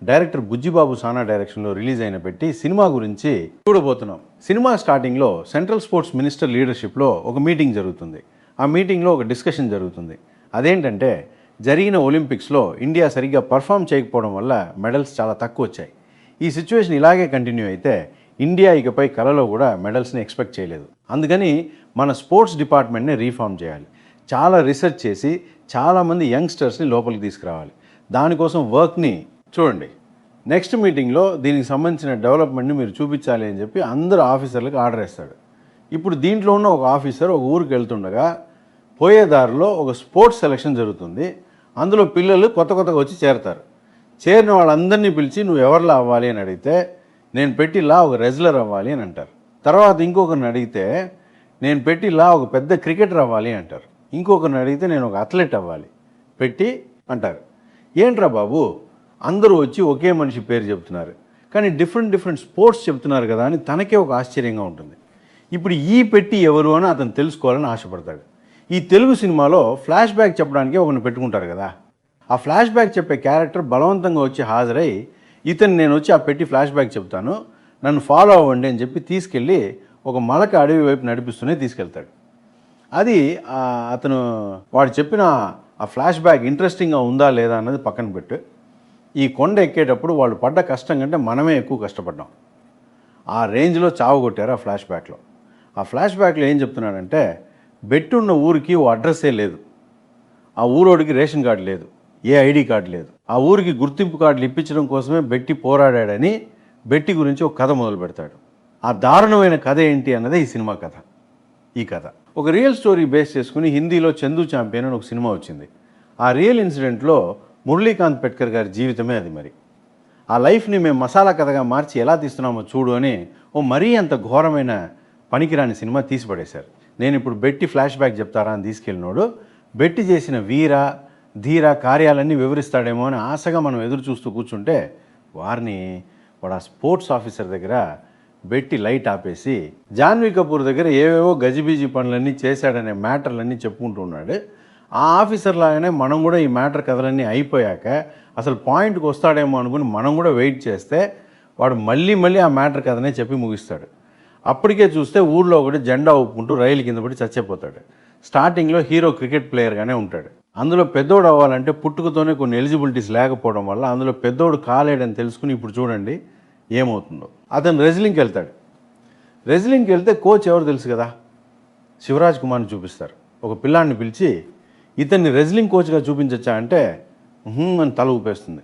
Director Bujjibabu సానా డైరెక్షన్లో release అయిన పెట్టి సినిమా గురించి చూడబోతున్నాం. సినిమా స్టార్టింగ్లో సెంట్రల్ స్పోర్ట్స్ మినిస్టర్ లీడర్షిప్లో ఒక మీటింగ్ జరుగుతుంది. ఆ మీటింగ్లో ఒక డిస్కషన్ జరుగుతుంది. అదేంటంటే జరిగిన ఒలింపిక్స్లో ఇండియా సరిగ్గా పర్ఫామ్ చేయకపోవడం వల్ల మెడల్స్ చాలా తక్కువ వచ్చాయి. ఈ సిచ్యువేషన్ ఇలాగే కంటిన్యూ అయితే ఇండియా ఇకపై కలలో కూడా మెడల్స్ని ఎక్స్పెక్ట్ చేయలేదు. అందుకని మన స్పోర్ట్స్ డిపార్ట్మెంట్ని రీఫార్మ్ చేయాలి. చాలా రీసెర్చ్ చేసి చాలామంది యంగ్స్టర్స్ని లోపలికి తీసుకురావాలి. దానికోసం వర్క్ని చూడండి. నెక్స్ట్ మీటింగ్లో దీనికి సంబంధించిన డెవలప్మెంట్ని మీరు చూపించాలి అని చెప్పి అందరు ఆఫీసర్లకు ఆర్డర్ ఇస్తాడు. ఇప్పుడు దీంట్లో ఉన్న ఒక ఆఫీసర్ ఒక ఊరికి వెళ్తుండగా పోయేదారిలో ఒక స్పోర్ట్స్ సెలక్షన్ జరుగుతుంది. అందులో పిల్లలు కొత్తగా వచ్చి చేరతారు. చేరిన వాళ్ళందరినీ పిలిచి నువ్వు ఎవరిలా అవ్వాలి అని అడిగితే నేను పెట్టిలా ఒక రెజ్లర్ అవ్వాలి అని అంటారు. తర్వాత ఇంకొకరిని అడిగితే నేను పెట్టిలా ఒక పెద్ద క్రికెటర్ అవ్వాలి అంటారు. ఇంకొకరిని అడిగితే నేను ఒక అథ్లెట్ అవ్వాలి పెట్టి అంటారు. ఏంట్రా బాబు అందరూ వచ్చి ఒకే మనిషి పేరు చెప్తున్నారు, కానీ డిఫరెంట్ స్పోర్ట్స్ చెప్తున్నారు కదా అని తనకే ఒక ఆశ్చర్యంగా ఉంటుంది. ఇప్పుడు ఈ పెట్టి ఎవరు అని అతను తెలుసుకోవాలని ఆశపడతాడు. ఈ తెలుగు సినిమాలో ఫ్లాష్ బ్యాక్ చెప్పడానికి ఒకరిని పెట్టుకుంటారు కదా. ఆ ఫ్లాష్ బ్యాక్ చెప్పే క్యారెక్టర్ బలవంతంగా వచ్చి హాజరై ఇతను నేను వచ్చి ఆ పెట్టి ఫ్లాష్ బ్యాక్ చెప్తాను, నన్ను ఫాలో అవ్వండి అని చెప్పి తీసుకెళ్ళి ఒక మలక అడవి వైపు నడిపిస్తూనే తీసుకెళ్తాడు. అది అతను వాడు చెప్పిన ఆ ఫ్లాష్ బ్యాక్ ఇంట్రెస్టింగ్గా ఉందా లేదా అన్నది పక్కన పెట్టు. ఈ కొండ ఎక్కేటప్పుడు వాళ్ళు పడ్డ కష్టం కంటే మనమే ఎక్కువ కష్టపడ్డాం. ఆ రేంజ్లో చావగొట్టారు ఆ ఫ్లాష్ బ్యాక్లో. ఆ ఫ్లాష్ బ్యాక్లో ఏం చెప్తున్నాడంటే బెట్టున్న ఊరికి ఓ అడ్రస్సే లేదు, ఆ ఊరోడికి రేషన్ కార్డు లేదు, ఏ ఐడి కార్డు లేదు, ఆ ఊరికి గుర్తింపు కార్డులు ఇప్పించడం కోసమే బెట్టి పోరాడాడని బెట్టి గురించి ఒక కథ మొదలు పెడతాడు. ఆ దారుణమైన కథ ఏంటి అన్నదే ఈ సినిమా కథ. ఈ కథ ఒక రియల్ స్టోరీ బేస్ చేసుకుని హిందీలో చందు ఛాంపియన్ అని ఒక సినిమా వచ్చింది. ఆ రియల్ ఇన్సిడెంట్లో మురళీకాంత్ పెట్కర్ గారి జీవితమే అది. మరి ఆ లైఫ్ని మేము మసాలా కథగా మార్చి ఎలా తీస్తున్నామో చూడు అని ఓ మరీ అంత ఘోరమైన పనికిరాని సినిమా తీసిపడేశారు. నేను ఇప్పుడు బెట్టి ఫ్లాష్ బ్యాక్ చెప్తారా అని తీసుకెళ్ళినోడు బెట్టి చేసిన వీర ధీర కార్యాలన్నీ వివరిస్తాడేమో అని ఆశగా మనం ఎదురు చూస్తూ కూర్చుంటే వాడు ఆ స్పోర్ట్స్ ఆఫీసర్ దగ్గర బెట్టి లైట్ ఆపేసి జాన్వీ కపూర్ దగ్గర ఏవేవో గజిబిజి పనులన్నీ చేశాడనే మ్యాటర్లన్నీ చెప్పుకుంటూ ఉన్నాడు. ఆ ఆఫీసర్ లాగానే మనం కూడా ఈ మ్యాటర్ కథలన్నీ అయిపోయాక అసలు పాయింట్కి వస్తాడేమో అనుకుని మనం కూడా వెయిట్ చేస్తే వాడు మళ్ళీ ఆ మ్యాటర్ కథనే చెప్పి ముగిస్తాడు. అప్పటికే చూస్తే ఊళ్ళో ఒకటి జెండా ఊపుకుంటూ రైలు కింద పడి చచ్చిపోతాడు. స్టార్టింగ్లో హీరో క్రికెట్ ప్లేయర్గానే ఉంటాడు. అందులో పెద్దోడు అవ్వాలంటే పుట్టుకతోనే కొన్ని ఎలిజిబిలిటీస్ లేకపోవడం వల్ల అందులో పెద్దోడు కాలేడని తెలుసుకుని ఇప్పుడు చూడండి ఏమవుతుందో. అతను రెజ్లింగ్కి వెళ్తాడు. రెజ్లింగ్కి వెళ్తే కోచ్ ఎవరు తెలుసు కదా, శివరాజ్ కుమార్ని చూపిస్తారు. ఒక పిల్లాడిని పిలిచి ఇతన్ని రెజ్లింగ్ కోచ్గా చూపించచ్చా అంటే అని తల ఊపేస్తుంది.